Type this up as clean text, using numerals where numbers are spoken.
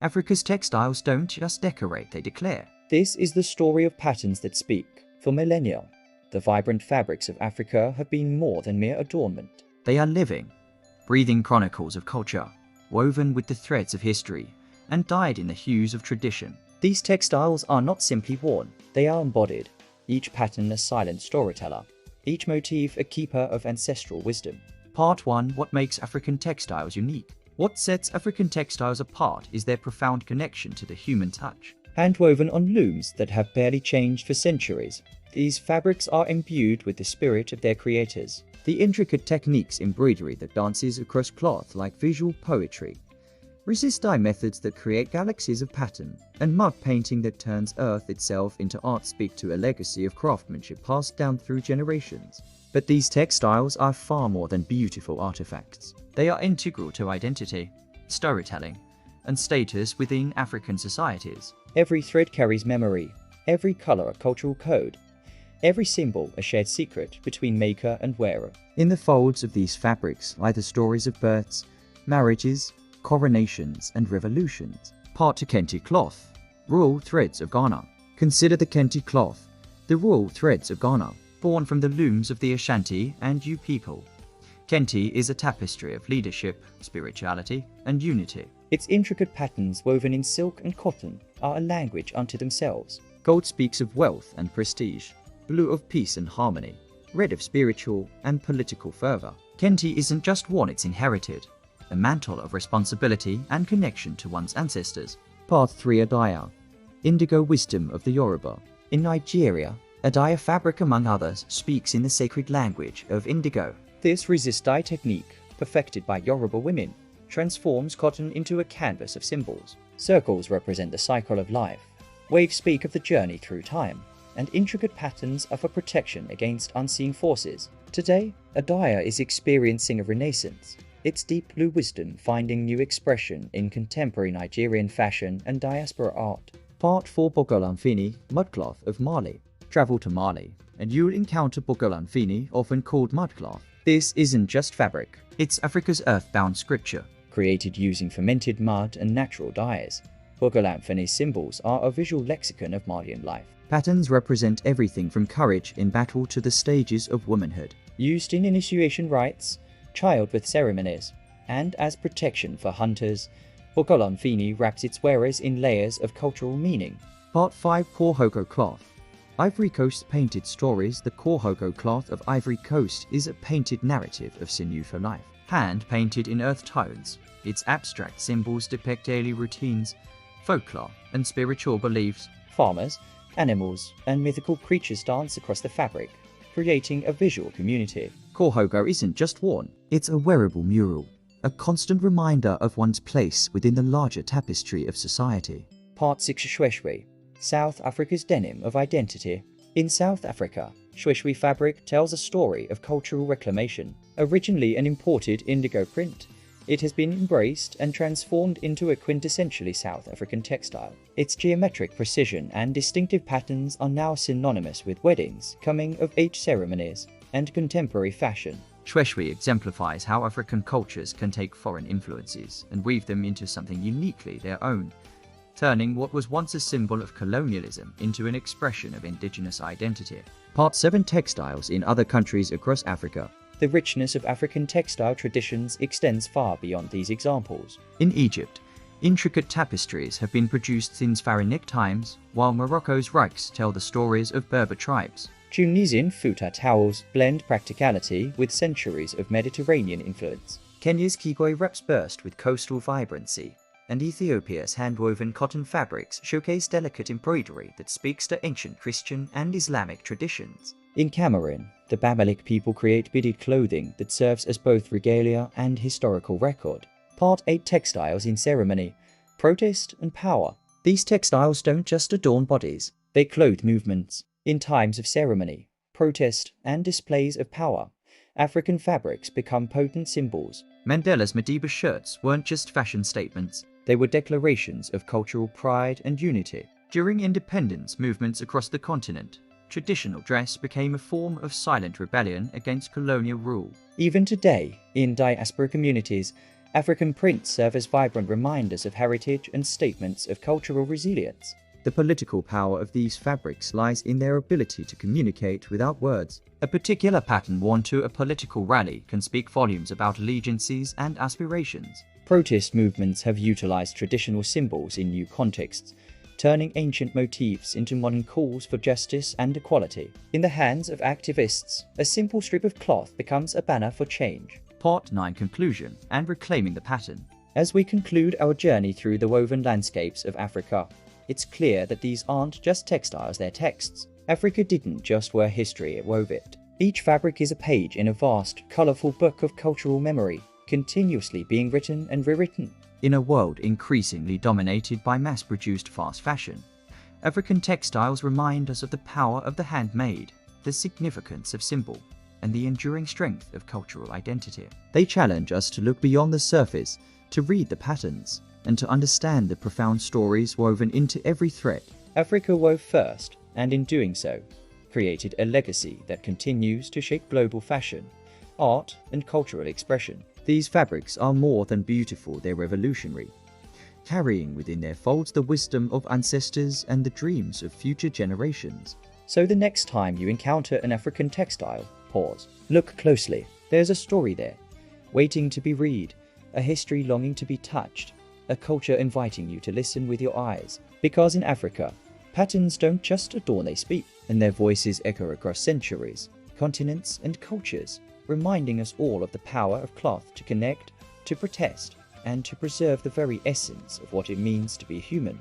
Africa's textiles don't just decorate, they declare. This is the story of patterns that speak. For millennia, the vibrant fabrics of Africa have been more than mere adornment. They are living, breathing chronicles of culture, woven with the threads of history and dyed in the hues of tradition. These textiles are not simply worn, they are embodied, each pattern a silent storyteller, each motif a keeper of ancestral wisdom. Part 1. What makes African textiles unique? What sets African textiles apart is their profound connection to the human touch. Handwoven on looms that have barely changed for centuries, these fabrics are imbued with the spirit of their creators. The intricate techniques embroidery that dances across cloth like visual poetry, resist dye methods that create galaxies of pattern, and mud painting that turns earth itself into art speak to a legacy of craftsmanship passed down through generations. But these textiles are far more than beautiful artifacts. They are integral to identity, storytelling, and status within African societies. Every thread carries memory, every color a cultural code, every symbol a shared secret between maker and wearer. In the folds of these fabrics lie the stories of births, marriages, coronations, and revolutions. Part 2. Kente cloth, royal threads of Ghana. Consider the Kente cloth, the royal threads of Ghana, born from the looms of the Ashanti and Yu people. Kente is a tapestry of leadership, spirituality, and unity. Its intricate patterns woven in silk and cotton are a language unto themselves. Gold speaks of wealth and prestige, blue of peace and harmony, red of spiritual and political fervor. Kente isn't just worn, it's inherited, a mantle of responsibility and connection to one's ancestors. Part 3. Adire, indigo wisdom of the Yoruba. In Nigeria, Adire fabric, among others, speaks in the sacred language of indigo. This resist dye technique, perfected by Yoruba women, transforms cotton into a canvas of symbols. Circles represent the cycle of life, waves speak of the journey through time, and intricate patterns are for protection against unseen forces. Today, Adire is experiencing a renaissance, its deep blue wisdom finding new expression in contemporary Nigerian fashion and diaspora art. Part 4. Bogolanfini, mudcloth of Mali. Travel to Mali, and you'll encounter Bogolanfini, often called mudcloth. This isn't just fabric. It's Africa's earthbound scripture. Created using fermented mud and natural dyes, Bogolanfini's symbols are a visual lexicon of Malian life. Patterns represent everything from courage in battle to the stages of womanhood. Used in initiation rites, childbirth ceremonies, and as protection for hunters, Bogolanfini wraps its wearers in layers of cultural meaning. Part 5. Korhogo cloth. Ivory Coast painted stories. The Korhogo cloth of Ivory Coast is a painted narrative of sinew for life. Hand-painted in earth tones, its abstract symbols depict daily routines, folklore, and spiritual beliefs. Farmers, animals, and mythical creatures dance across the fabric, creating a visual community. Korhogo isn't just worn, it's a wearable mural, a constant reminder of one's place within the larger tapestry of society. Part 6. Shweshwe, South Africa's denim of identity. In South Africa, Shweshwe fabric tells a story of cultural reclamation. Originally an imported indigo print, it has been embraced and transformed into a quintessentially South African textile. Its geometric precision and distinctive patterns are now synonymous with weddings, coming-of-age ceremonies, and contemporary fashion. Shweshwe exemplifies how African cultures can take foreign influences and weave them into something uniquely their own, turning what was once a symbol of colonialism into an expression of indigenous identity. Part 7. Textiles in other countries across Africa. The richness of African textile traditions extends far beyond these examples. In Egypt, intricate tapestries have been produced since pharaonic times, while Morocco's rugs tell the stories of Berber tribes. Tunisian futa towels blend practicality with centuries of Mediterranean influence. Kenya's Kigoi wraps burst with coastal vibrancy, and Ethiopia's handwoven cotton fabrics showcase delicate embroidery that speaks to ancient Christian and Islamic traditions. In Cameroon, the Bamalik people create beaded clothing that serves as both regalia and historical record. Part 8. Textiles in ceremony, protest, and power. These textiles don't just adorn bodies, they clothe movements. In times of ceremony, protest, and displays of power, African fabrics become potent symbols. Mandela's Madiba shirts weren't just fashion statements, they were declarations of cultural pride and unity. During independence movements across the continent, traditional dress became a form of silent rebellion against colonial rule. Even today, in diaspora communities, African prints serve as vibrant reminders of heritage and statements of cultural resilience. The political power of these fabrics lies in their ability to communicate without words. A particular pattern worn to a political rally can speak volumes about allegiances and aspirations. Protest movements have utilized traditional symbols in new contexts, turning ancient motifs into modern calls for justice and equality. In the hands of activists, a simple strip of cloth becomes a banner for change. Part 9: Conclusion and Reclaiming the Pattern. As we conclude our journey through the woven landscapes of Africa, it's clear that these aren't just textiles, they're texts. Africa didn't just wear history, it wove it. Each fabric is a page in a vast, colorful book of cultural memory, continuously being written and rewritten. In a world increasingly dominated by mass-produced fast fashion, African textiles remind us of the power of the handmade, the significance of symbol, and the enduring strength of cultural identity. They challenge us to look beyond the surface, to read the patterns, and to understand the profound stories woven into every thread. Africa wove first, and in doing so, created a legacy that continues to shape global fashion, art, and cultural expression. These fabrics are more than beautiful, they're revolutionary, carrying within their folds the wisdom of ancestors and the dreams of future generations. So the next time you encounter an African textile, pause. Look closely. There's a story there, waiting to be read, a history longing to be touched, a culture inviting you to listen with your eyes. Because in Africa, patterns don't just adorn, they speak, and their voices echo across centuries, continents, and cultures, reminding us all of the power of cloth to connect, to protest, and to preserve the very essence of what it means to be human.